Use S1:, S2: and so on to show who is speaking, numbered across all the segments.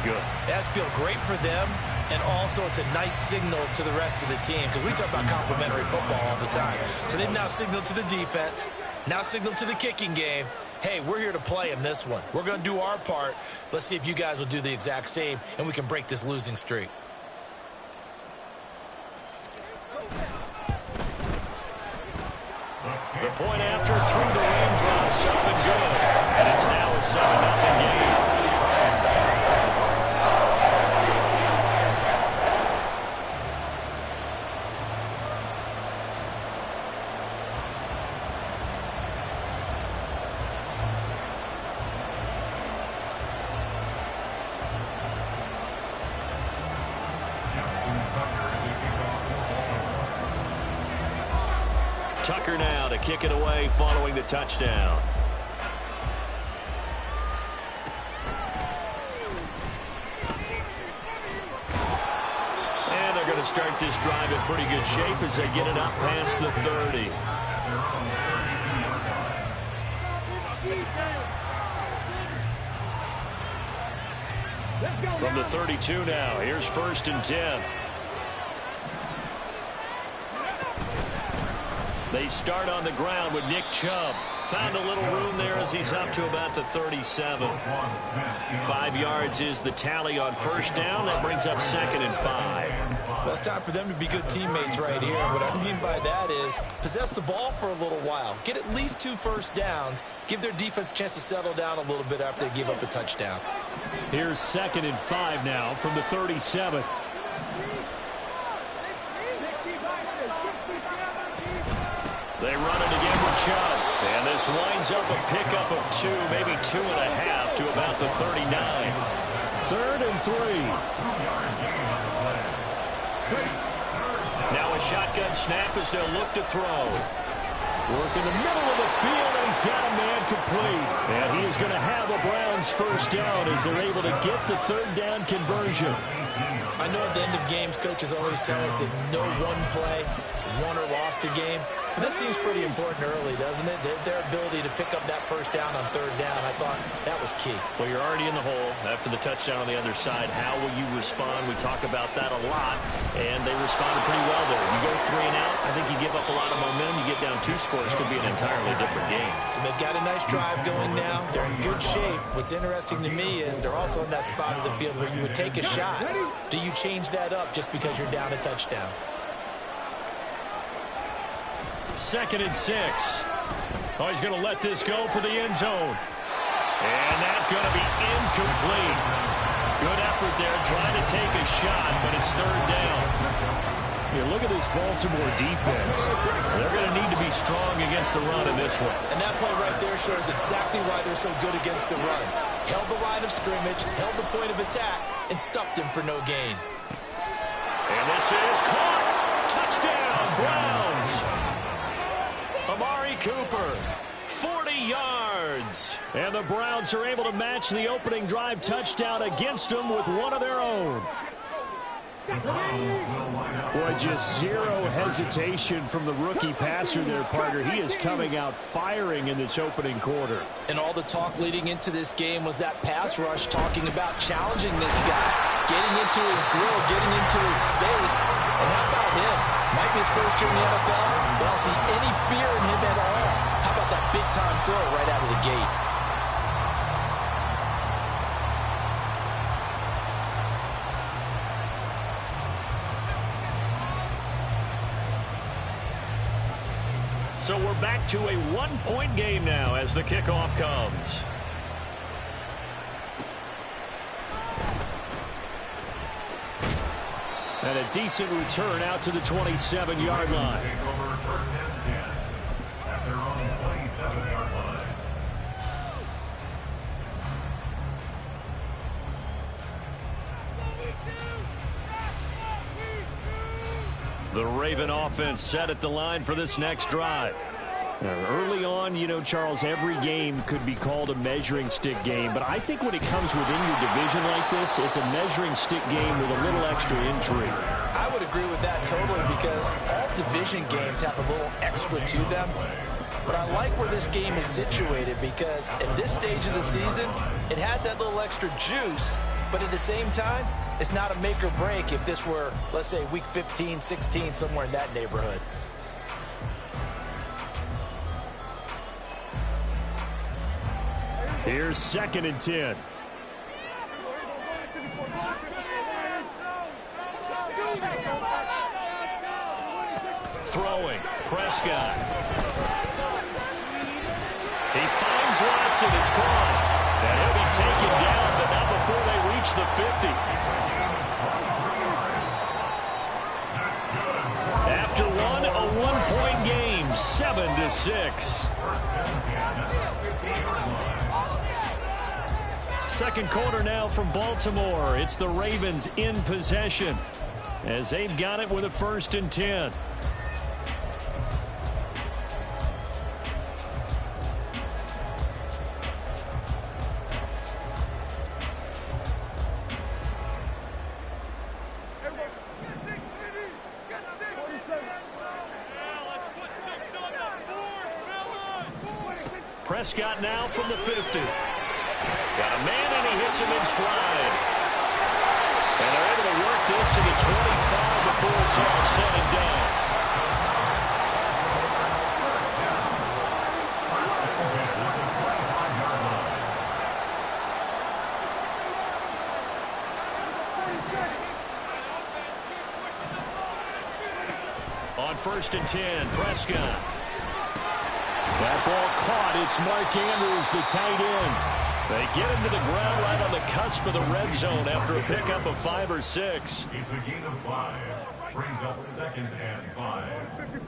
S1: good.
S2: That's feel great for them, and also it's a nice signal to the rest of the team, because we talk about complementary football all the time. So they've now signaled to the defense, now signaled to the kicking game, hey, we're here to play in this one. We're going to do our part. Let's see if you guys will do the exact same, and we can break this losing streak.
S1: The point after through the raindrops, up and good. And it's now a 7-0 game. Tucker now to kick it away following the touchdown. And they're going to start this drive in pretty good shape as they get it up past the 30. From the 32 now, here's 1st and 10. They start on the ground with Nick Chubb. Found a little room there as he's up to about the 37. 5 yards is the tally on 1st down. That brings up 2nd and 5.
S2: Well, it's time for them to be good teammates right here. What I mean by that is possess the ball for a little while. Get at least 2 first downs. Give their defense a chance to settle down a little bit after they give up a touchdown.
S1: Here's 2nd and 5 now from the 37. They run it again with Chubb. And this winds up a pickup of 2, maybe 2.5 to about the 39. 3rd and 3. Now a shotgun snap as they'll look to throw. Work in the middle of the field, and he's got a man complete. And he is going to have the Browns 1st down as they're able to get the 3rd down conversion.
S2: I know at the end of games, coaches always tell us that no one play won or lost a game. But this seems pretty important early, doesn't it? Their ability to pick up that 1st down on 3rd down, I thought that was key.
S1: Well, you're already in the hole after the touchdown on the other side. How will you respond? We talk about that a lot, and they responded pretty well there. You go 3 and out, I think you give up a lot of momentum. You get down 2 scores, could be an entirely different game.
S2: So they've got a nice drive going now. They're in good shape. What's interesting to me is they're also in that spot of the field where you would take a shot. Do you change that up just because you're down a touchdown?
S1: 2nd and 6. Oh, he's going to let this go for the end zone. And that's going to be incomplete. Good effort there, trying to take a shot, but it's 3rd down. Here, look at this Baltimore defense. They're going to need to be strong against the run in this one.
S2: And that play right there shows exactly why they're so good against the run. Held the line of scrimmage, held the point of attack, and stuffed him for no gain.
S1: And this is caught. Touchdown, Browns. Amari Cooper, 40 yards. And the Browns are able to match the opening drive touchdown against them with one of their own. Boy, just zero hesitation from the rookie passer there, partner. He is coming out firing in this opening quarter.
S2: And all the talk leading into this game was that pass rush talking about challenging this guy, getting into his grill, getting into his space. And how about him? Might be his first year in the NFL, but I don't see any fear in him at all. How about that big-time throw right out of the gate?
S1: So we're back to a 1-point game now as the kickoff comes. And a decent return out to the 27-yard line. The Raven offense set at the line for this next drive. Now, early on, you know, Charles, every game could be called a measuring stick game, but I think when it comes within your division like this, it's a measuring stick game with a little extra intrigue.
S2: I would agree with that totally, because all division games have a little extra to them. But I like where this game is situated, because at this stage of the season, it has that little extra juice But at the same time, it's not a make or break if this were, let's say, week 15, 16, somewhere in that neighborhood.
S1: Here's 2nd and 10. Throwing, Prescott. He finds Watson, it's caught. And he'll be taken down, but not before they reach the 50. After one, a one-point game, 7-6. Second quarter now from Baltimore. It's the Ravens in possession as they've got it with a 1st and 10. Prescott now from the 50. Got a man, and he hits him in stride. And they're able to work this to the 25 before it's all said and done. On 1st and 10, Prescott. That ball caught. It's Mark Andrews, the tight end. They get him to the ground right on the cusp of the red zone after a pickup of 5 or 6.
S3: It's a gain of 5. Brings up 2nd and 5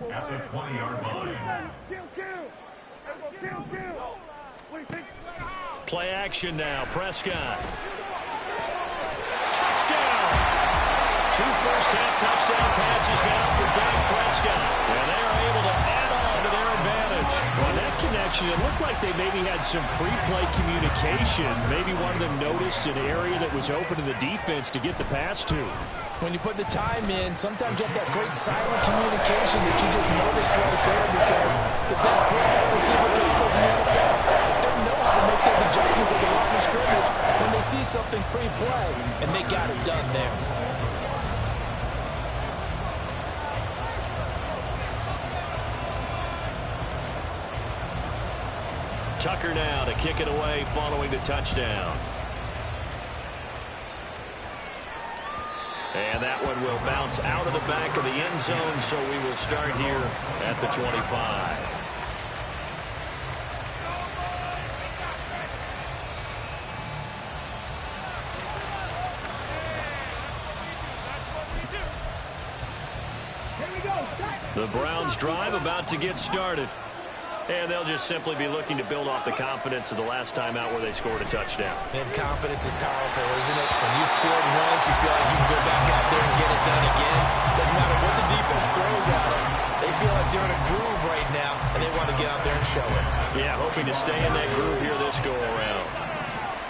S3: at the 20-yard line.
S1: Play action now. Prescott. Touchdown! 2 first-half touchdown passes now for Dak Prescott. And they are able to add on to their advantage.
S4: On that connection, it looked like they maybe had some pre-play communication. Maybe one of them noticed an area that was open to the defense to get the pass to.
S2: When you put the time in, sometimes you have that great silent communication that you just noticed right there because the best quarterback receiver tackles in the NFL, they know how to make those adjustments at the line of scrimmage when they see something pre-play, and they got it done there.
S1: Tucker now to kick it away following the touchdown. And that one will bounce out of the back of the end zone, so we will start here at the 25. The Browns drive about to get started. And they'll just simply be looking to build off the confidence of the last time out where they scored a touchdown.
S2: And confidence is powerful, isn't it? When you scored once, you feel like you can go back out there and get it done again. Doesn't matter what the defense throws at them. They feel like they're in a groove right now, and they want to get out there and show it.
S1: Yeah, hoping to stay in that groove here this go-around.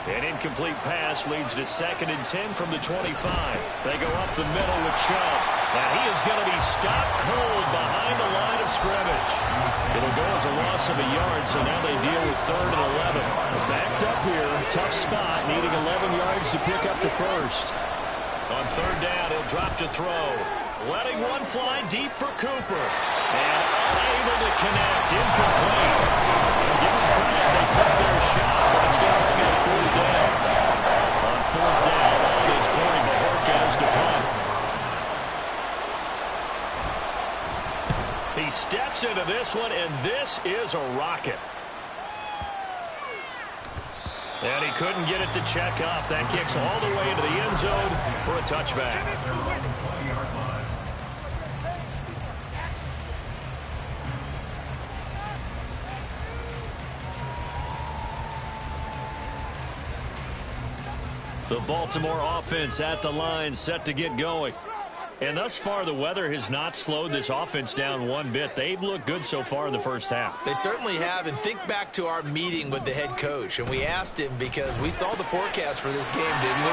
S1: An incomplete pass leads to 2nd and 10 from the 25. They go up the middle with Chubb. And he is going to be stopped cold behind the line of scrimmage. It'll go as a loss of a yard, so now they deal with 3rd and 11. Backed up here, tough spot, needing 11 yards to pick up the first. On 3rd down, he'll drop to throw. Letting one fly deep for Cooper. And unable to connect, incomplete. Give them credit, they took their shot, but it's going to bring up 4th down. On 4th down, on is Corey Bajorquez to punt. He steps into this one, and this is a rocket. And he couldn't get it to check up. That kicks all the way into the end zone for a touchback. The Baltimore offense at the line, set to get going. And thus far, the weather has not slowed this offense down one bit. They've looked good so far in the first half.
S2: They certainly have. And think back to our meeting with the head coach. And we asked him because we saw the forecast for this game, didn't we?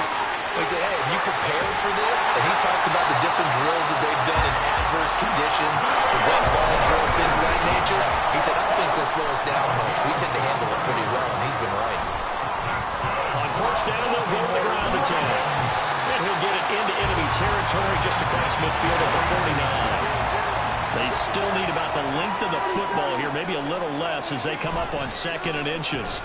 S2: We said, hey, have you prepared for this? And he talked about the different drills that they've done in adverse conditions, the wet ball drills, things of that nature. He said, I don't think it's going to slow us down much. We tend to handle it pretty well, and he's been right.
S1: On 1st down, they'll go to the ground. ground attack. And he'll get it into enemy territory just across midfield at the 49. They still need about the length of the football here, maybe a little less as they come up on 2nd and inches.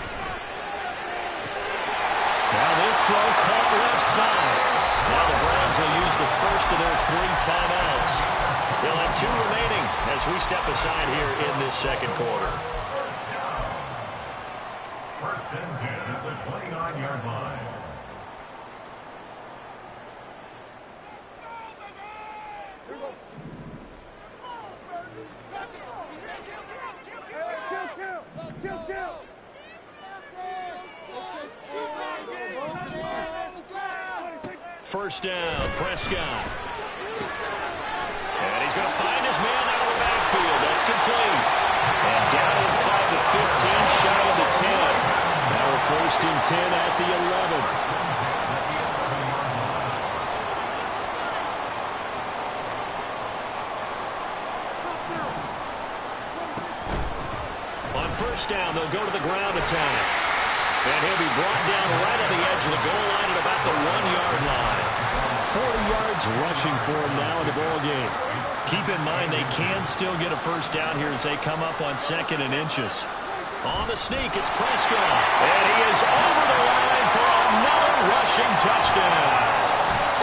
S1: Now this throw caught left side. Now the Browns will use the first of their 3 timeouts. They'll have 2 remaining as we step aside here in this second quarter.
S3: First and 10 at the 29-yard line.
S1: First down, Prescott. And he's going to find his man out of the backfield. That's complete. And down inside the 15, shy of the 10. Now we're first and 10 at the 11. On first down, they'll go to the ground attack. And he'll be brought down right on the edge of the goal line at about the 1-yard line. 40 yards rushing for him now in the ball game. Keep in mind they can still get a first down here as they come up on 2nd and inches. On the sneak, it's Prescott. And he is over the line for another rushing touchdown.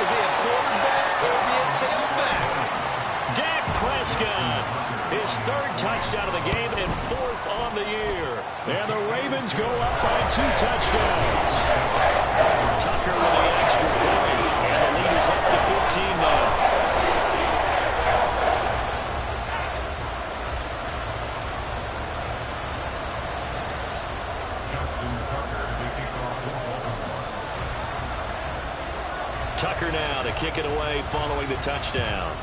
S2: Is he a quarterback or is he a tailback?
S1: Dak Prescott, his 3rd touchdown of the game and 4th on the year. And the Ravens go up by 2 touchdowns. Tucker with the extra point. And the lead is up to 15 now. Tucker now to kick it away following the touchdown.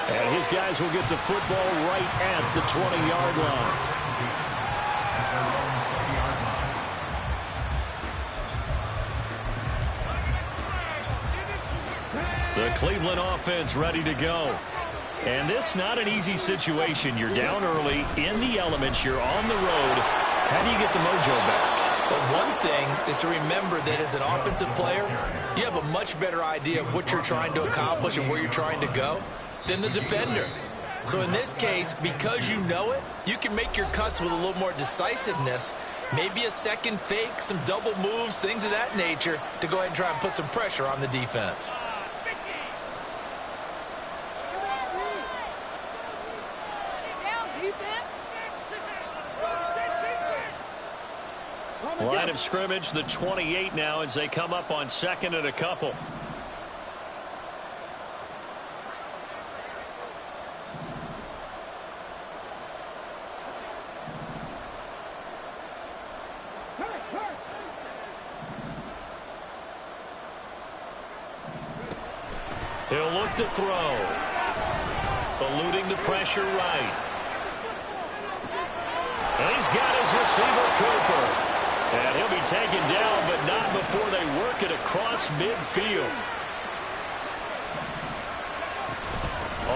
S1: And his guys will get the football right at the 20-yard line. The Cleveland offense ready to go. And this not an easy situation. You're down early, in the elements, you're on the road. How do you get the mojo back?
S2: Well, one thing is to remember that as an offensive player, you have a much better idea of what you're trying to accomplish and where you're trying to go than the defender. So in this case, because you know it, you can make your cuts with a little more decisiveness, maybe a second fake, some double moves, things of that nature, to go ahead and try and put some pressure on the defense.
S1: Line of scrimmage, the 28 now as they come up on 2nd and a couple. He'll look to throw. Eluding the pressure right. And he's got his receiver, Cooper. And he'll be taken down, but not before they work it across midfield.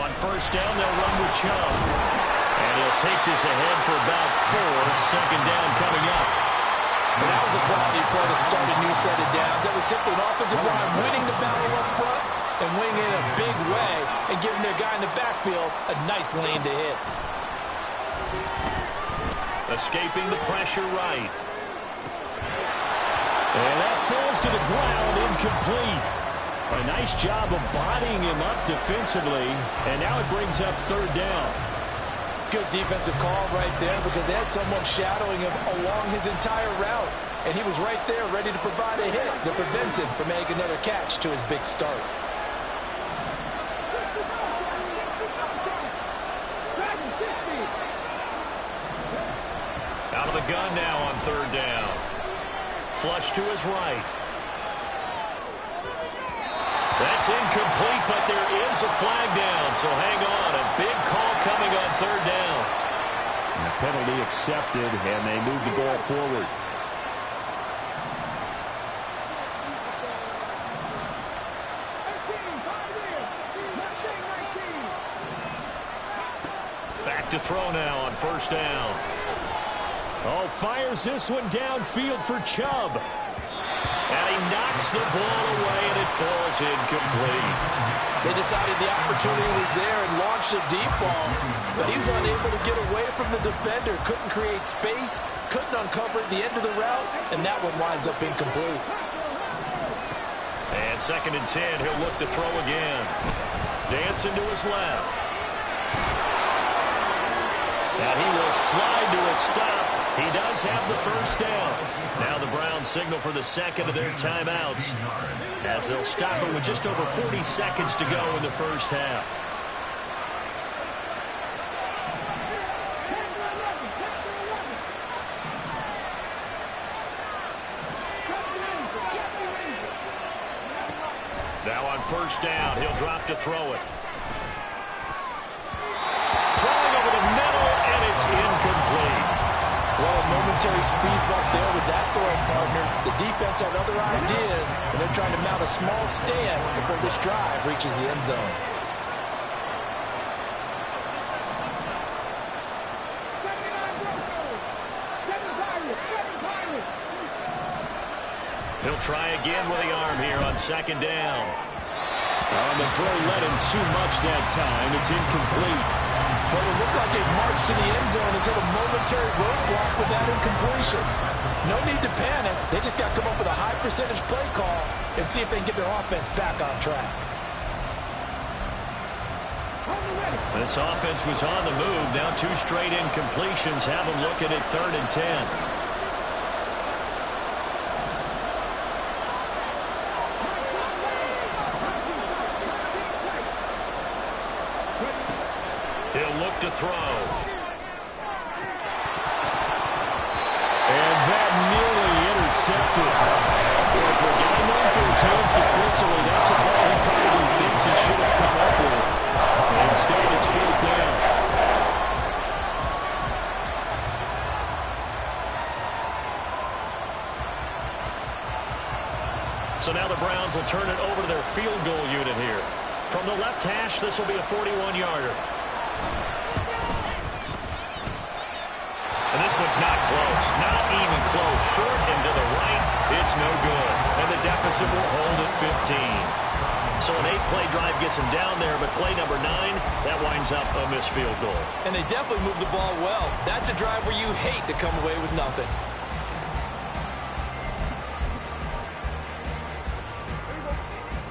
S1: On first down, they'll run with Chubb. And he'll take this ahead for about 4. 2nd down coming up.
S2: And that was a quality play to start a new set of downs. That was simply an offensive line winning the battle up front and winning in a big way and giving their guy in the backfield a nice lane to hit.
S1: Escaping the pressure right. And that falls to the ground, incomplete. A nice job of bodying him up defensively, and now it brings up 3rd down.
S2: Good defensive call right there because they had someone shadowing him along his entire route, and he was right there ready to provide a hit to prevent him from making another catch to his big start.
S1: Out of the gun now on 3rd down. Flush to his right. That's incomplete, but there is a flag down, so hang on. A big call coming on 3rd down.
S4: And the penalty accepted, and they move the ball forward.
S1: Back to throw now on first down.
S4: Oh, fires this one downfield for Chubb.
S1: And he knocks the ball away, and it falls incomplete.
S2: They decided the opportunity was there and launched a deep ball, but he was unable to get away from the defender, couldn't create space, couldn't uncover the end of the route, and that one winds up incomplete.
S1: And 2nd and 10, he'll look to throw again. Dancing to his left. And he will slide to a stop. He does have the first down. Now the Browns signal for the second of their timeouts, as they'll stop it with just over 40 seconds to go in the first half. Now on first down, he'll drop to throw it. Throwing over the middle, and it's incomplete.
S2: Well, a momentary speed bump there with that throwing partner. The defense had other ideas, and they're trying to mount a small stand before this drive reaches the end zone.
S1: He'll try again with the arm here on 2nd down.
S4: On the throw, led him too much that time. It's incomplete.
S2: Well, it looked like they've marched to the end zone and hit a momentary roadblock with that incompletion. No need to panic. They just got to come up with a high percentage play call and see if they can get their offense back on track.
S1: This offense was on the move. Now 2 straight incompletions have them looking at 3rd and 10. He'll look to throw.
S4: And that nearly intercepted. Well, for a guy known for his hands defensively, that's a ball he probably thinks he should have come up with. Instead, it's 4th down.
S1: So now the Browns will turn it over to their field goal unit here. From the left hash, this will be a 41-yarder. And this one's not close. Not even close. Short and to the right, it's no good. And the deficit will hold at 15. So an 8-play drive gets him down there, but play number 9, that winds up a missed field goal.
S2: And they definitely moved the ball well. That's a drive where you hate to come away with nothing.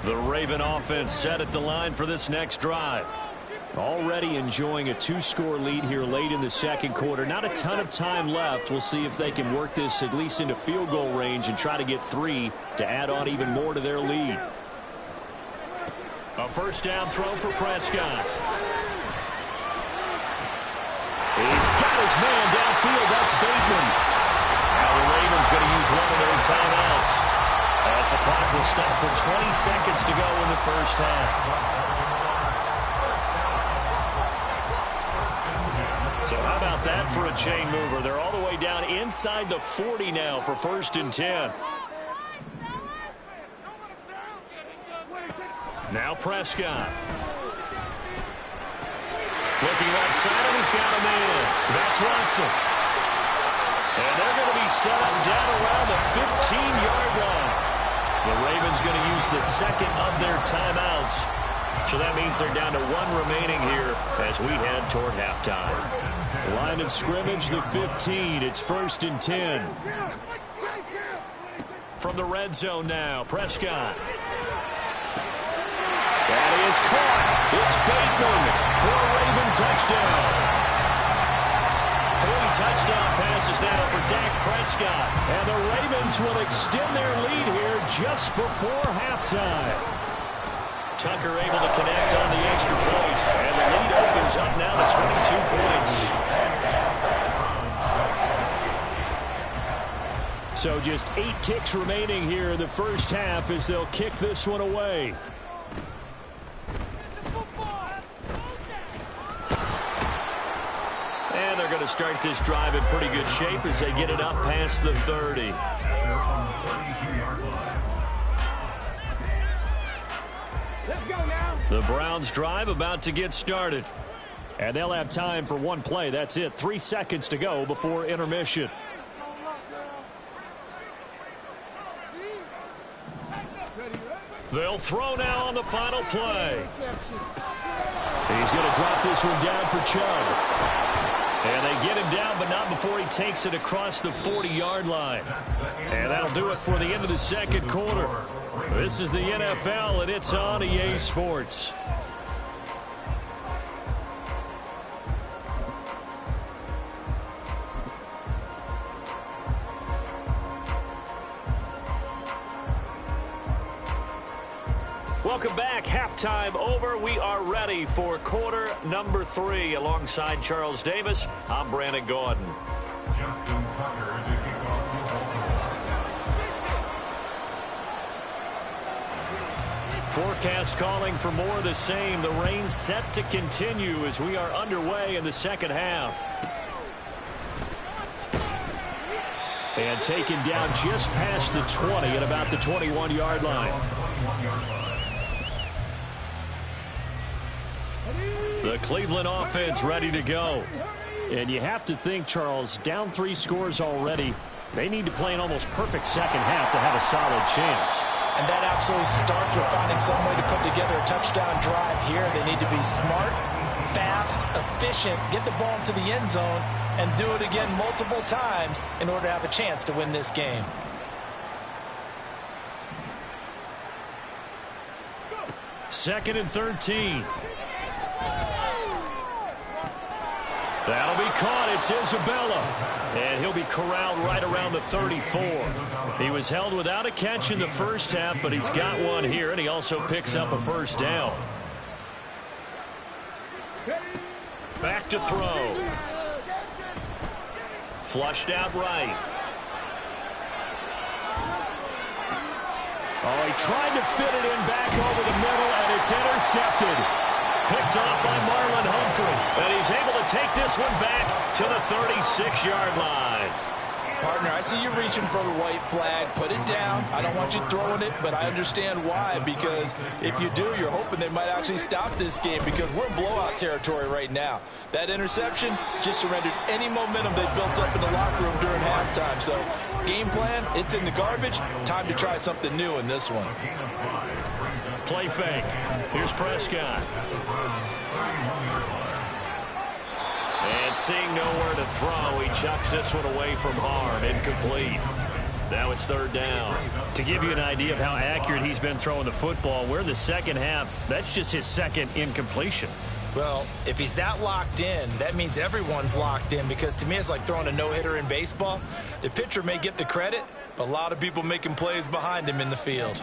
S1: The Raven offense set at the line for this next drive.
S4: Already enjoying a 2-score lead here late in the second quarter. Not a ton of time left. We'll see if they can work this at least into field goal range and try to get 3 to add on even more to their lead.
S1: A first down throw for Prescott. He's got his man downfield. That's Bateman. Now the Ravens going to use one of their timeouts, as the clock will stop with 20 seconds to go in the first half. So how about that for a chain mover? They're all the way down inside the 40 now for 1st and 10. Now Prescott. Looking left side, and he's got a man. That's Watson. And they're going to be set up down around the 15-yard line. The Ravens going to use the second of their timeouts. So that means they're down to 1 remaining here as we head toward halftime.
S4: Line of scrimmage, the 15. It's 1st and 10.
S1: From the red zone now, Prescott.
S4: That is caught. It's Bateman for a Raven touchdown.
S1: 3 touchdown passes now for Dak Prescott.
S4: And the Ravens will extend their lead here just before halftime.
S1: Tucker able to connect on the extra point. And the lead opens up now to 22 points.
S4: So just 8 ticks remaining here in the first half as they'll kick this one away.
S1: And they're going to start this drive in pretty good shape as they get it up past the 30. The Browns drive about to get started.
S4: And they'll have time for one play. That's it. 3 seconds to go before intermission. They'll throw now on the final play. He's going to drop this one down for Chubb. And they get him down, but not before he takes it across the 40-yard line. And that'll do it for the end of the second quarter. This is the NFL, and it's on EA Sports. Welcome back. Halftime over. We are ready for quarter number 3. Alongside Charles Davis, I'm Brandon Gordon.
S3: Justin Tucker to kick off the
S1: Forecast calling for more of the same. The rain set to continue as we are underway in the second half. And taken down just past the 20 at about the 21-yard line. The Cleveland offense ready to go. And you have to think, Charles, down 3 scores already. They need to play an almost perfect second half to have a solid chance.
S2: And that absolutely starts with finding some way to put together a touchdown drive here. They need to be smart, fast, efficient, get the ball into the end zone, and do it again multiple times in order to have a chance to win this game.
S1: Second and 13. That'll be caught. It's Isabella. And he'll be corralled right around the 34. He was held without a catch in the first half, but he's got one here, and he also picks up a first down. Back to throw. Flushed out right. Oh, he tried to fit it in back over the middle, and it's intercepted. Picked off by Marlon Humphrey. And he's able to take this one back to the 36-yard line.
S2: Partner, I see you reaching for the white flag. Put it down. I don't want you throwing it, but I understand why. Because if you do, you're hoping they might actually stop this game because we're in blowout territory right now. That interception just surrendered any momentum they built up in the locker room during halftime. So, game plan, it's in the garbage. Time to try something new in this one.
S1: Play fake. Here's Prescott. And seeing nowhere to throw, he chucks this one away from harm. Incomplete. Now it's third down. To give you an idea of how accurate he's been throwing the football, we're in the second half. That's just his second incompletion.
S2: Well, if he's that locked in, that means everyone's locked in because to me it's like throwing a no-hitter in baseball. The pitcher may get the credit, but a lot of people making plays behind him in the field.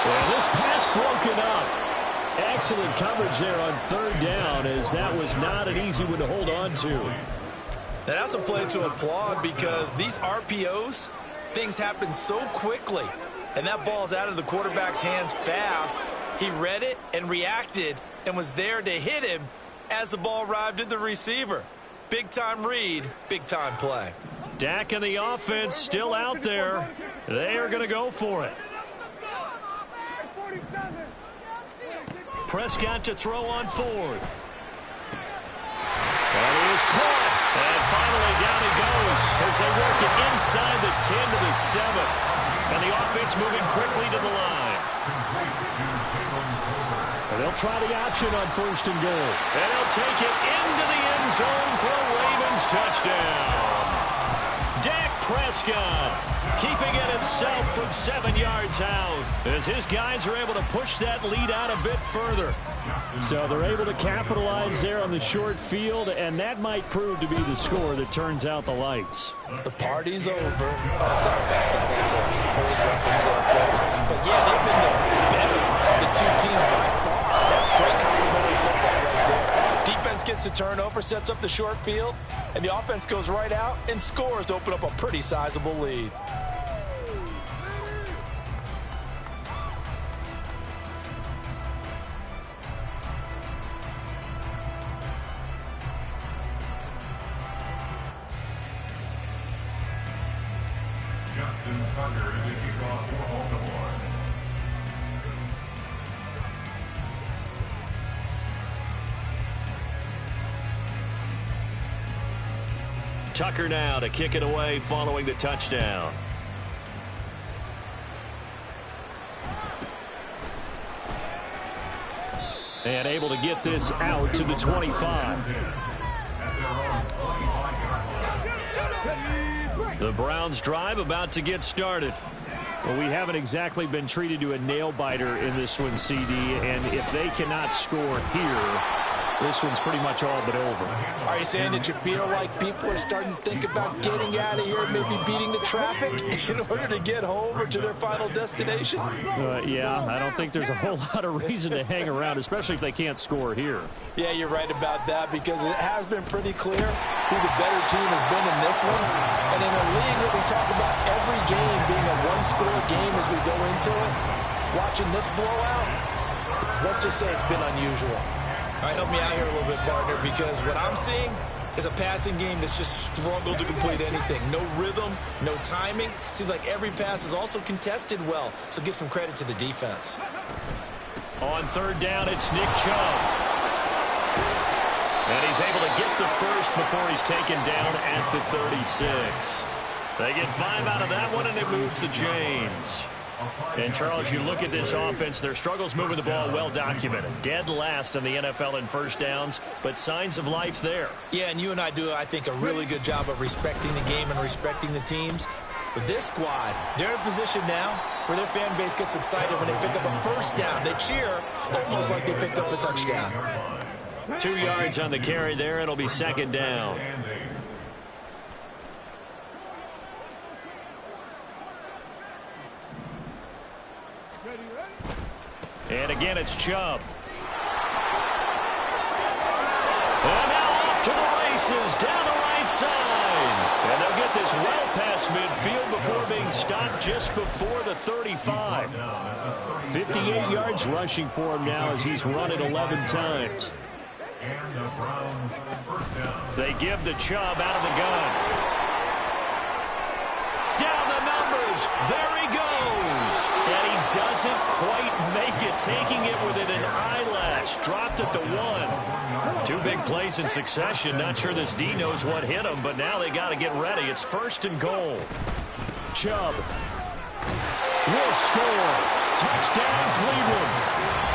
S1: And this pass broken up. Excellent coverage there on third down as that was not an easy one to hold on to.
S2: Now that's a play to applaud because these RPOs, things happen so quickly. And that ball's out of the quarterback's hands fast. He read it and reacted and was there to hit him as the ball arrived at the receiver. Big-time read, big-time play.
S1: Dak and the offense still out there. They are going to go for it. Prescott to throw on fourth. And he is caught. And finally down he goes as they work it inside the 10 to the 7. And the offense moving quickly to the line. And they'll try the option on first and goal. And they'll take it into the end zone for a Ravens touchdown. Dak Prescott keeping it himself from 7 yards out as his guys are able to push that lead out a bit further.
S4: So they're able to capitalize there on the short field, and that might prove to be the score that turns out the lights.
S2: The party's over. Oh, sorry about that. That's a old reference there, folks. But yeah, they've been the better of the two teams by far. That's great complimentary football right there. Defense gets the turnover, sets up the short field, and the offense goes right out and scores to open up a pretty sizable lead.
S3: Justin Tucker to kick off for Baltimore.
S4: Tucker now to kick it away following the touchdown. And able to get this out to the 25. The Browns drive about to get started. Well, we haven't exactly been treated to a nail-biter in this one, CD, and if they cannot score here, this one's pretty much all but over.
S2: Are you saying that you feel like people are starting to think about getting out of here, maybe beating the traffic in order to get home or to their final destination?
S4: Yeah, I don't think there's a whole lot of reason to hang around, especially if they can't score here.
S2: Yeah, you're right about that, because it has been pretty clear who the better team has been in this one. And in a league that we talk about every game being a one-score game as we go into it, watching this blowout, let's just say it's been unusual. All right, help me out here a little bit, partner, because what I'm seeing is a passing game that's just struggled to complete anything. No rhythm, no timing. Seems like every pass is also contested well, so give some credit to the defense.
S4: On third down, it's Nick Chubb. And he's able to get the first before he's taken down at the 36. They get 5 out of that one, and it moves the chains. And, Charles, you look at this offense, their struggles moving the ball well documented. Dead last in the NFL in first downs, but signs of life there. Yeah, and you and I do, I think, a really good job of respecting the game and respecting the teams. But this squad, they're in a position now where their fan base gets excited when they pick up a first down. They cheer almost like they picked up a touchdown. 2 yards on the carry there. It'll be second down. And again, it's Chubb. And now off to the races, down the right side. And they'll get this well past midfield before being stopped just before the 35. 58 yards rushing for him now as he's run it 11 times. They give the Chubb out of the gun. Down the numbers. There he goes. And he doesn't quite make it, taking it within an eyelash. Dropped at the 1. 2 big plays in succession. Not sure this D knows what hit him, but now they got to get ready. It's first and goal. Chubb will score. Touchdown, Cleveland.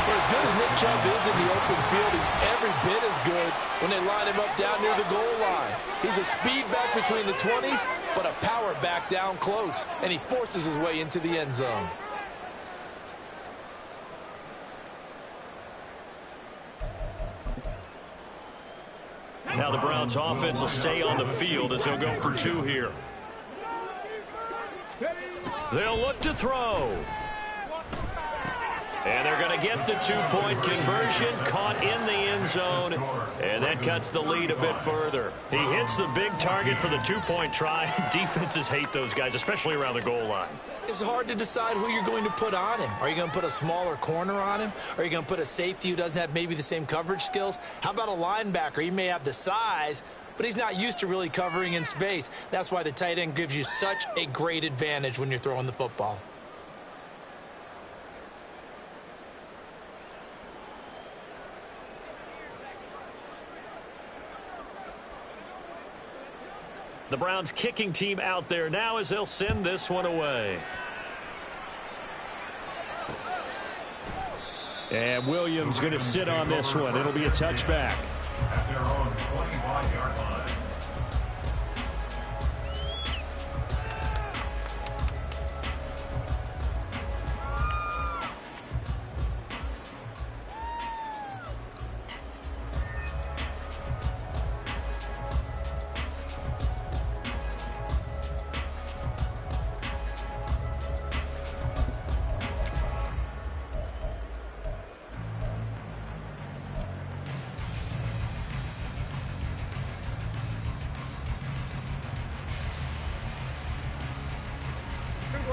S5: For as good as Nick Chubb is in the open field, he's every bit as good when they line him up down near the goal line. He's a speed back between the 20s, but a power back down close, and he forces his way into the end zone.
S4: Now the Browns offense will stay on the field as they'll go for 2 here. They'll look to throw. And they're going to get the 2-point conversion, caught in the end zone, and that cuts the lead a bit further. He hits the big target for the 2-point try. Defenses hate those guys, especially around the goal line.
S2: It's hard to decide who you're going to put on him. Are you going to put a smaller corner on him? Are you going to put a safety who doesn't have maybe the same coverage skills? How about a linebacker? He may have the size, but he's not used to really covering in space. That's why the tight end gives you such a great advantage when you're throwing the football.
S4: The Browns kicking team out there now as they'll send this one away. And Williams going to sit on this one. It'll be a touchback.
S3: At their own 25-yard line.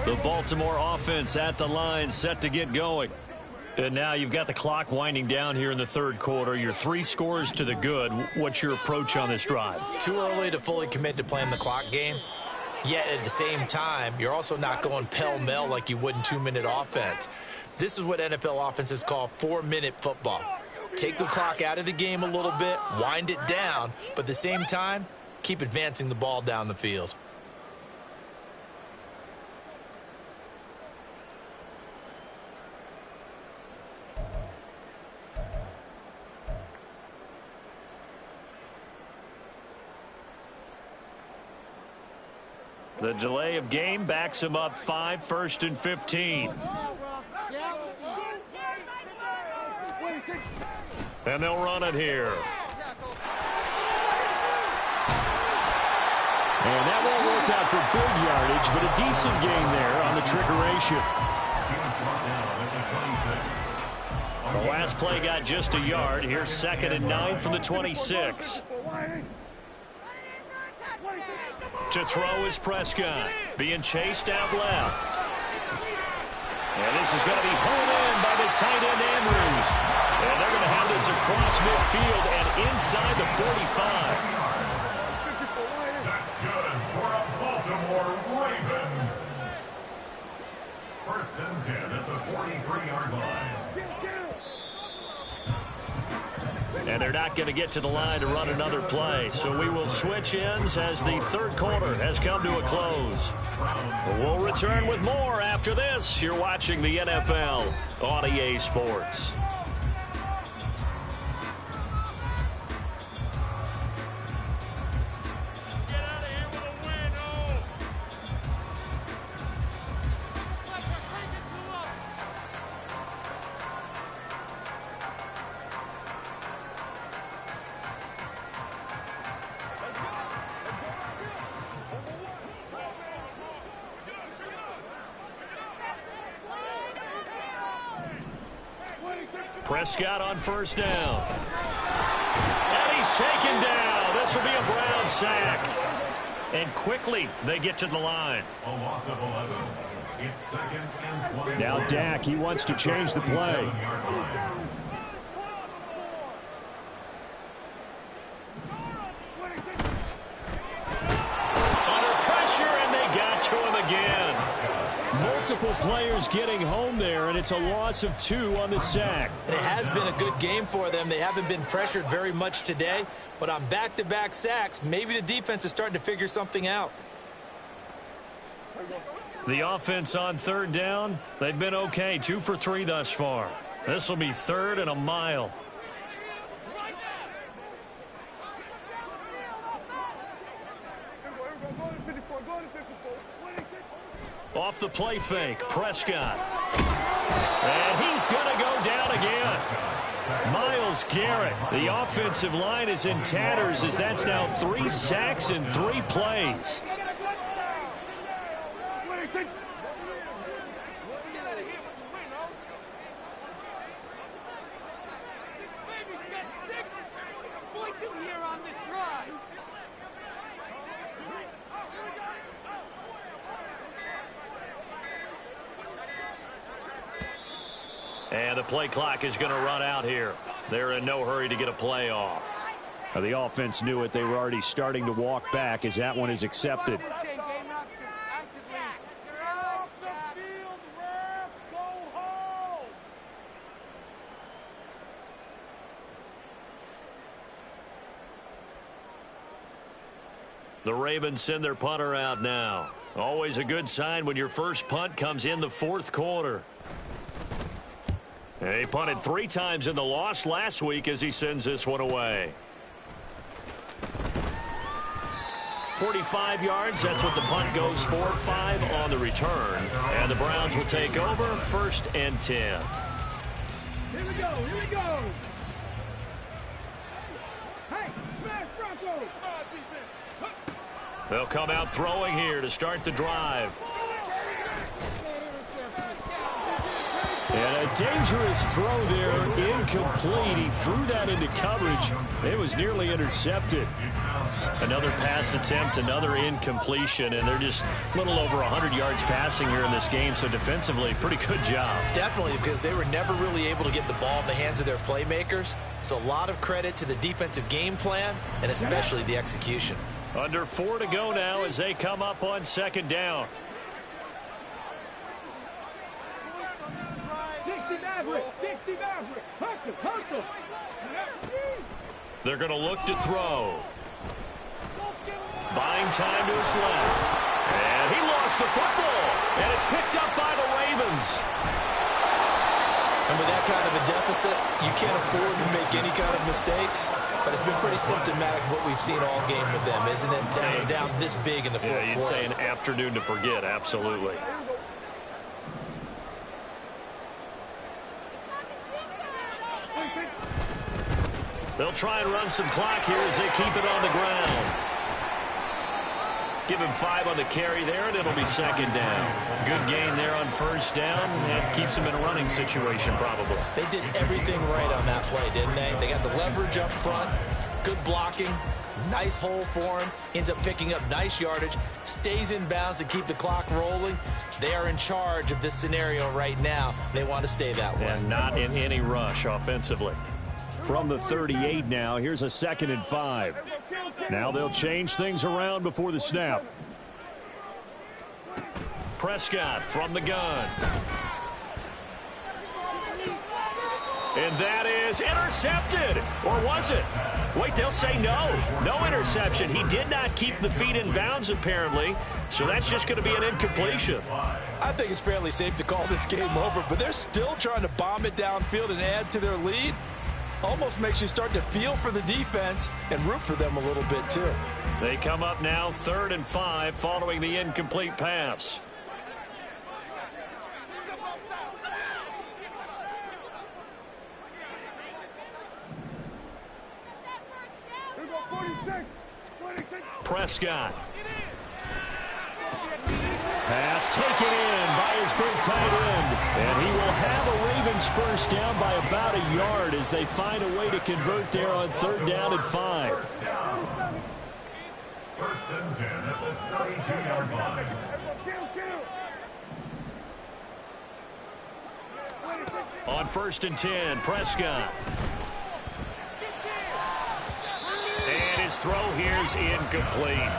S4: The Baltimore offense at the line, set to get going. And now you've got the clock winding down here in the third quarter. You're 3 scores to the good. What's your approach on this drive?
S2: Too early to fully commit to playing the clock game. Yet at the same time, you're also not going pell-mell like you would in 2-minute offense. This is what NFL offenses call 4-minute football. Take the clock out of the game a little bit, wind it down, but at the same time, keep advancing the ball down the field.
S1: The delay of game backs him up 5, 1st and 15. And they'll run it here.
S4: And that won't work out for big yardage, but a decent gain there on the trickeration.
S1: The last play got just a yard. Here's 2nd and 9 from the 26. To throw is Prescott. Being chased out left. And this is going to be pulled in by the tight end Andrews. And they're going to have this across midfield and inside the 45.
S3: That's good for a Baltimore Raven. 1st and 10 at the 43-yard line.
S1: And they're not going to get to the line to run another play. So we will switch ends as the 3rd quarter has come to a close. We'll return with more after this. You're watching the NFL on EA Sports. Prescott on 1st down. And he's taken down. This will be a Brown sack. And quickly they get to the line.
S3: A loss of 11. It's 2nd and 20.
S4: Now Dak, he wants to change the play.
S1: Under pressure, and they got to him again.
S4: Multiple players getting home there, and it's a loss of 2 on the sack.
S2: And it has been a good game for them. They haven't been pressured very much today, but on back-to-back sacks, maybe the defense is starting to figure something out.
S1: The offense on 3rd down, they've been okay. 2 for 3 thus far. This will be 3rd and a mile. Off the play fake, Prescott. And he's going to go down again. Myles Garrett. The offensive line is in tatters as that's now 3 sacks in 3 plays. And the play clock is going to run out here. They're in no hurry to get a play off.
S4: The offense knew it. They were already starting to walk back as that one is accepted.
S1: The Ravens send their punter out now. Always a good sign when your first punt comes in the 4th quarter. He punted 3 times in the loss last week as he sends this one away. 45 yards, that's what the punt goes for. 5 on the return. And the Browns will take over 1st and 10.
S6: Here we go, here we go. Hey, smash Bronco.
S1: They'll come out throwing here to start the drive.
S4: And a dangerous throw there, incomplete. He threw that into coverage. It was nearly intercepted.
S1: Another pass attempt, another incompletion, and they're just a little over 100 yards passing here in this game, so defensively, pretty good job.
S2: Definitely, because they were never really able to get the ball in the hands of their playmakers. So a lot of credit to the defensive game plan and especially the execution.
S1: Under 4 to go now as they come up on 2nd down. They're going to look to throw. Buying time to his left. And he lost the football. And it's picked up by the Ravens.
S2: And with that kind of a deficit, you can't afford to make any kind of mistakes. But it's been pretty symptomatic of what we've seen all game with them, isn't it? Down this big in the fourth quarter.
S1: You'd say an afternoon to forget, absolutely. They'll try and run some clock here as they keep it on the ground. Give him 5 on the carry there, and it'll be second down. Good gain there on first down, and keeps him in a running situation probably.
S2: They did everything right on that play, didn't they? They got the leverage up front, good blocking, nice hole for him, ends up picking up nice yardage, stays in bounds to keep the clock rolling. They are in charge of this scenario right now. They want to stay that way.
S1: And not in any rush offensively.
S4: From the 38 now, here's a 2nd and 5. Now they'll change things around before the snap.
S1: Prescott from the gun. And that is intercepted. Or was it? Wait, they'll say no. No interception. He did not keep the feet in bounds, apparently. So that's just going to be an incompletion.
S5: I think it's fairly safe to call this game over, but they're still trying to bomb it downfield and add to their lead. Almost makes you start to feel for the defense and root for them a little bit, too.
S1: They come up now 3rd and 5 following the incomplete pass. Prescott.
S4: Pass taken in by his big tight end. And he will have a Ravens first down by about a yard as they find a way to convert there on 3rd down and 5.
S3: 1st and 10 at the 32-yard line.
S1: On 1st and 10, Prescott. And his throw here's incomplete.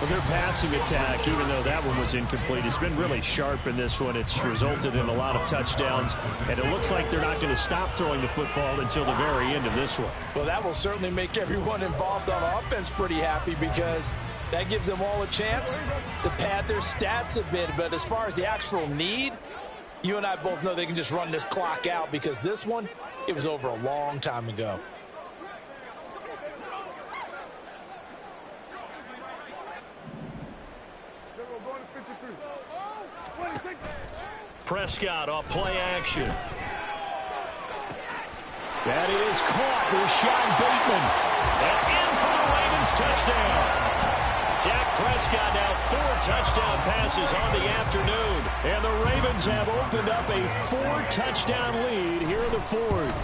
S4: Well, their passing attack, even though that one was incomplete, has been really sharp in this one. It's resulted in a lot of touchdowns, and it looks like they're not going to stop throwing the football until the very end of this one.
S5: Well, that will certainly make everyone involved on offense pretty happy because that gives them all a chance to pad their stats a bit. But as far as the actual need, you and I both know they can just run this clock out because this one, it was over a long time ago.
S1: Prescott off play action.
S4: That is caught with Sean Bateman.
S1: And in for the Ravens touchdown. Dak Prescott now 4 touchdown passes on the afternoon.
S4: And the Ravens have opened up a 4-touchdown lead here in the 4th.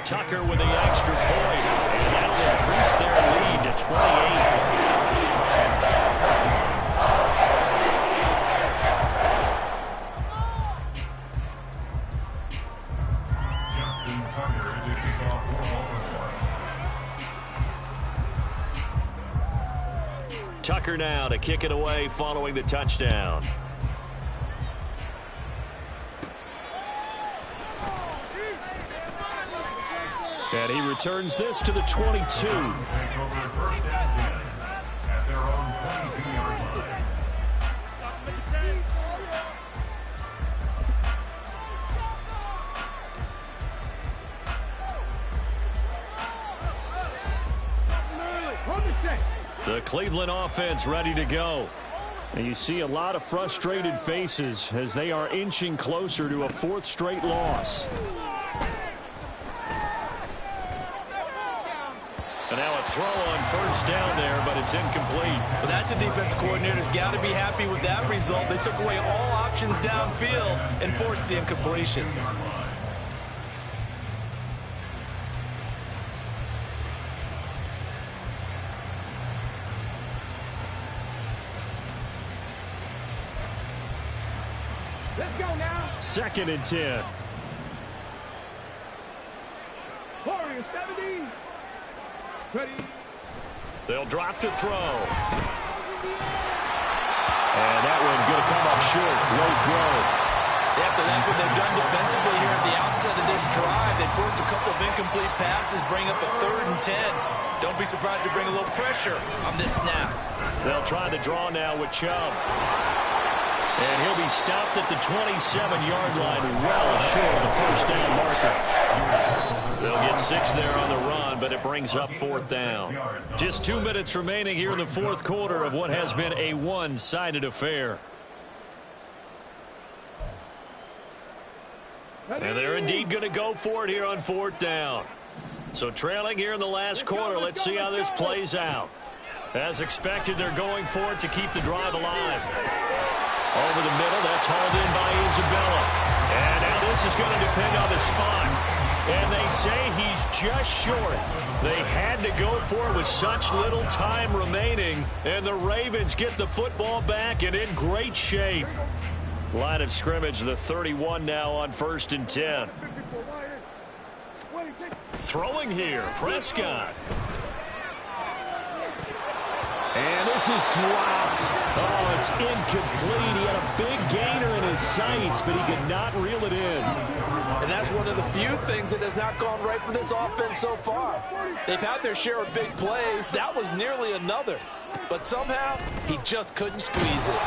S1: Tucker with the extra point. And that'll increase their lead to 28. Tucker now to kick it away following the touchdown.
S4: And he returns this to the 22.
S3: Take over 1st and 10 at their own 22-yard line.
S1: The Cleveland offense ready to go.
S4: And you see a lot of frustrated faces as they are inching closer to a 4th straight loss.
S1: And now a throw on 1st down there, but it's incomplete.
S2: Well, that's a defense coordinator's got to be happy with that result. They took away all options downfield and forced the incompletion.
S6: Let's go now.
S4: 2nd and 10.
S6: Warriors 70. Ready.
S1: They'll drop to throw.
S4: And that one going to come up short. Low throw.
S2: After that, what they've done defensively here at the outset of this drive, they forced a couple of incomplete passes, bring up a 3rd and 10. Don't be surprised to bring a little pressure on this snap.
S1: They'll try the draw now with Chubb. And he'll be stopped at the 27-yard line, well short of the first down marker. They'll get 6 there on the run, but it brings up 4th down. Just 2 minutes remaining here in the 4th quarter of what has been a one-sided affair. And they're indeed going to go for it here on 4th down. So trailing here in the last quarter, let's see how this plays out. As expected, they're going for it to keep the drive alive. Over the middle, that's hauled in by Isabella. And now this is going to depend on the spot. And they say he's just short. They had to go for it with such little time remaining. And the Ravens get the football back and in great shape. Line of scrimmage, the 31 now on 1st and 10. Throwing here, Prescott. And this is dropped. Oh, it's incomplete. He had a big gainer in his sights, but he could not reel it in.
S5: And that's one of the few things that has not gone right for this offense so far. They've had their share of big plays. That was nearly another. But somehow, he just couldn't squeeze it.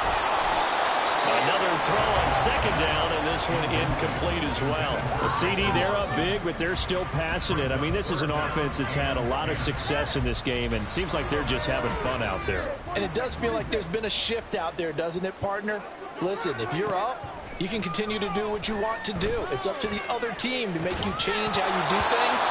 S1: Another throw on 2nd down, and this one incomplete as well.
S4: The CD, they're up big, but they're still passing it. I mean, this is an offense that's had a lot of success in this game, and it seems like they're just having fun out there.
S5: And it does feel like there's been a shift out there, doesn't it, partner? Listen, if you're up, you can continue to do what you want to do. It's up to the other team to make you change how you do things.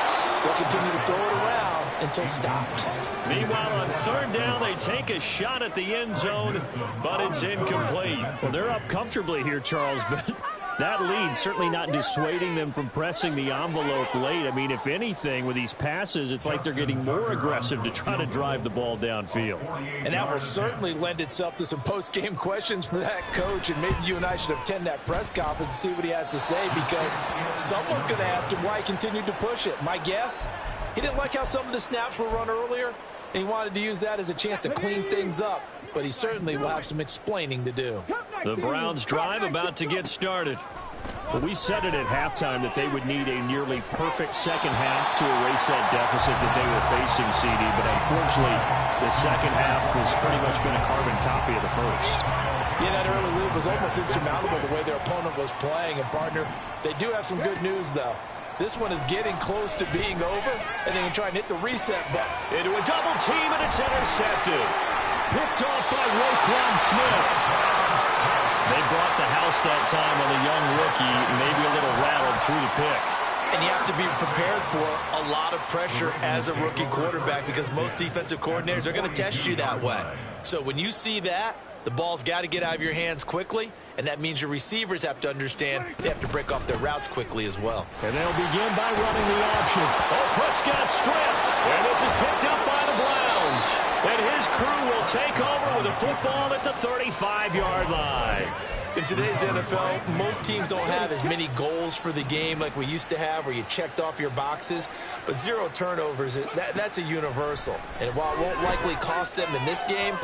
S5: They'll continue to throw it around until stopped.
S1: Meanwhile, on 3rd down, they take a shot at the end zone, but it's incomplete.
S4: Well, they're up comfortably here, Charles, but that lead certainly not dissuading them from pressing the envelope late. I mean, if anything, with these passes, it's like they're getting more aggressive to try to drive the ball downfield.
S5: And that will certainly lend itself to some post-game questions for that coach, and maybe you and I should attend that press conference and see what he has to say, because someone's going to ask him why he continued to push it. My guess, he didn't like how some of the snaps were run earlier, and he wanted to use that as a chance to clean things up. But he certainly will have some explaining to do.
S1: The Browns drive about to get started.
S4: Well, we said it at halftime that they would need a nearly perfect second half to erase that deficit that they were facing, CD. But unfortunately, the second half has pretty much been a carbon copy of the first.
S5: Yeah, that early lead was almost insurmountable the way their opponent was playing. And, partner, they do have some good news, though. This one is getting close to being over, and they can try and hit the reset button.
S1: Into a double team, and it's intercepted. Picked off by Roquan Smith. They brought the house that time on the young rookie, maybe a little rattled through the pick.
S2: And you have to be prepared for a lot of pressure as a rookie quarterback, because most defensive coordinators are going to test you that way. So when you see that, the ball's got to get out of your hands quickly, and that means your receivers have to understand they have to break off their routes quickly as well.
S1: And they'll begin by running the option. Oh, Prescott stripped. And this is picked up by the Browns. And his crew will take over with a football at the 35-yard line.
S2: In today's NFL, most teams don't have as many goals for the game like we used to have, where you checked off your boxes. But 0 turnovers, that's a universal. And while it won't likely cost them in this game,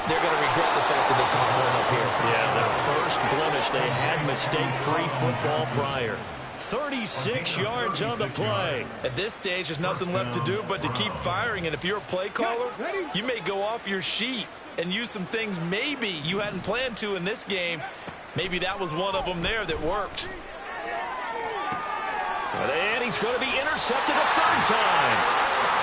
S2: they're going to regret the fact that they caught one up here.
S1: Yeah, their first blemish. They had mistake-free football prior. 36 yards on the play.
S2: At this stage, there's nothing left to do but to keep firing. And if you're a play caller, you may go off your sheet and use some things maybe you hadn't planned to in this game. Maybe that was one of them there that worked.
S1: And he's going to be intercepted a 3rd time.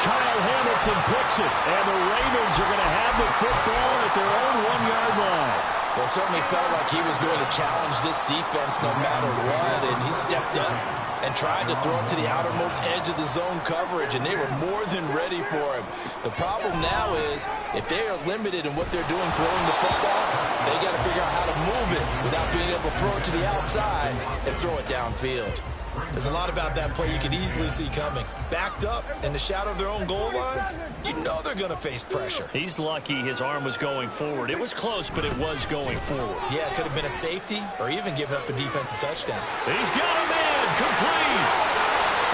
S1: Kyle Hamilton picks it, and the Ravens are going to have the football at their own 1-yard line.
S5: Well, it certainly felt like he was going to challenge this defense no matter what, and he stepped up and tried to throw it to the outermost edge of the zone coverage, and they were more than ready for him. The problem now is, if they are limited in what they're doing throwing the football, they got to figure out how to move it without being able to throw it to the outside and throw it downfield.
S2: There's a lot about that play you could easily see coming. Backed up in the shadow of their own goal line, you know they're going to face pressure.
S1: He's lucky his arm was going forward. It was close, but it was going forward.
S2: Yeah, it could have been a safety or even given up a defensive touchdown.
S1: He's got a man, complete.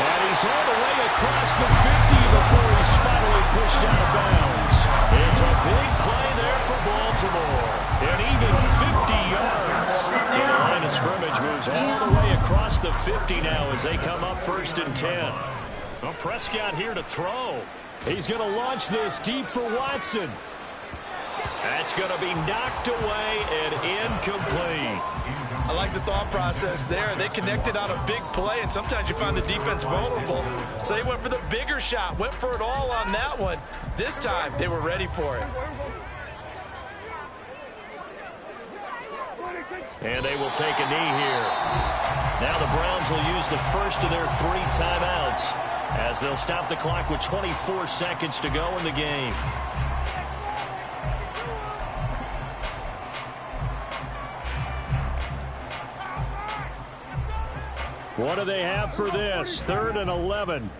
S1: And he's all the way across the 50 before he's finally pushed out of bounds. It's a big play there for Baltimore. And even 50 yards. So the line of scrimmage moves all the way across the 50 now as they come up 1st and 10. Well, Prescott here to throw. He's going to launch this deep for Watson. That's going to be knocked away and incomplete.
S2: I like the thought process there. They connected on a big play, and sometimes you find the defense vulnerable. So they went for the bigger shot, went for it all on that one. This time, they were ready for it.
S1: And they will take a knee here. Now the Browns will use the first of their 3 timeouts as they'll stop the clock with 24 seconds to go in the game.
S4: What do they have for this? 3rd and 11.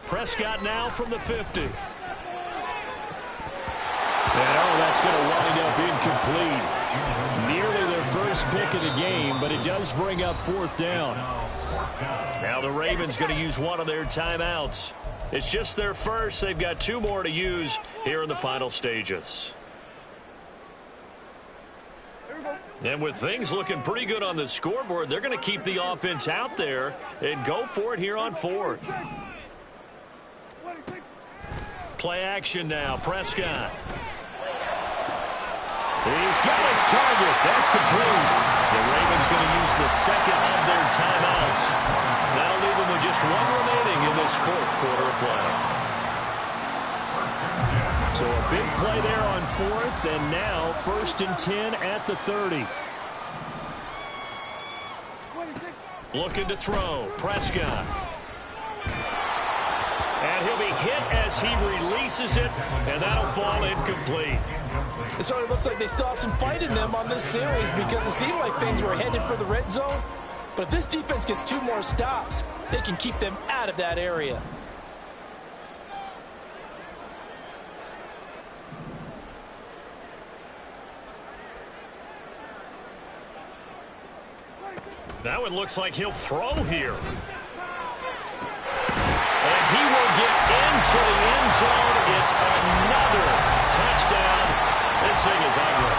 S1: Prescott now from the 50.
S4: And that's going to wind up incomplete. Nearly their first pick of the game, but it does bring up 4th down.
S1: Now the Ravens going to use one of their timeouts. It's just their first. They've got 2 more to use here in the final stages. And with things looking pretty good on the scoreboard, they're going to keep the offense out there and go for it here on 4th. Play action now. Prescott.
S4: He's got his target. That's complete.
S1: The Ravens going to use the second of their timeouts. That'll leave them with just 1 remaining in this 4th quarter of play.
S4: So a big play there on 4th, and now 1st and 10 at the 30.
S1: Looking to throw. Prescott. And he'll be hit as he releases it, and that'll fall incomplete.
S5: It sort of looks like they still have some fight in them on this series because it seemed like things were headed for the red zone. But if this defense gets 2 more stops, they can keep them out of that area.
S1: That one looks like he'll throw here. And he will get into the end zone. It's another touchdown. This thing is ugly.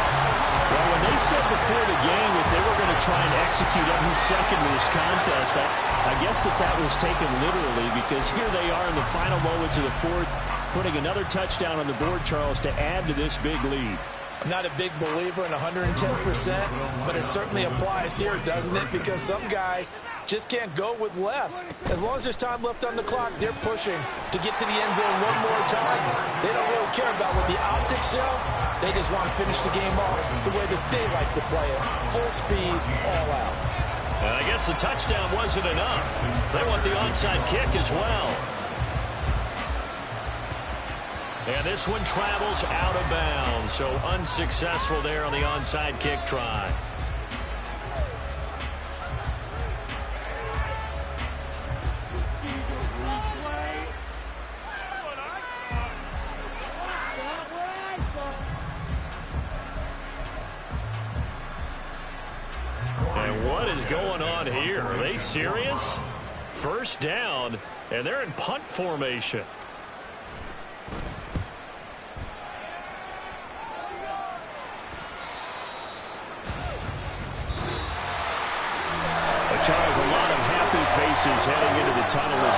S4: Well, when they said before the game that they were going to try and execute every second of this contest, I guess that was taken literally because here they are in the final moments of the 4th, putting another touchdown on the board, Charles, to add to this big lead.
S2: I'm not a big believer in 110%, but it certainly applies here, doesn't it? Because some guys just can't go with less. As long as there's time left on the clock, they're pushing to get to the end zone one more time. They don't really care about what the optics show. They just want to finish the game off the way that they like to play it. Full speed, all out.
S1: And I guess the touchdown wasn't enough. They want the onside kick as well. And this one travels out of bounds, so unsuccessful there on the onside kick try. And what is going on here? Are they serious? 1st down, and they're in punt formation.
S4: Charles, a lot of happy faces heading into the tunnel as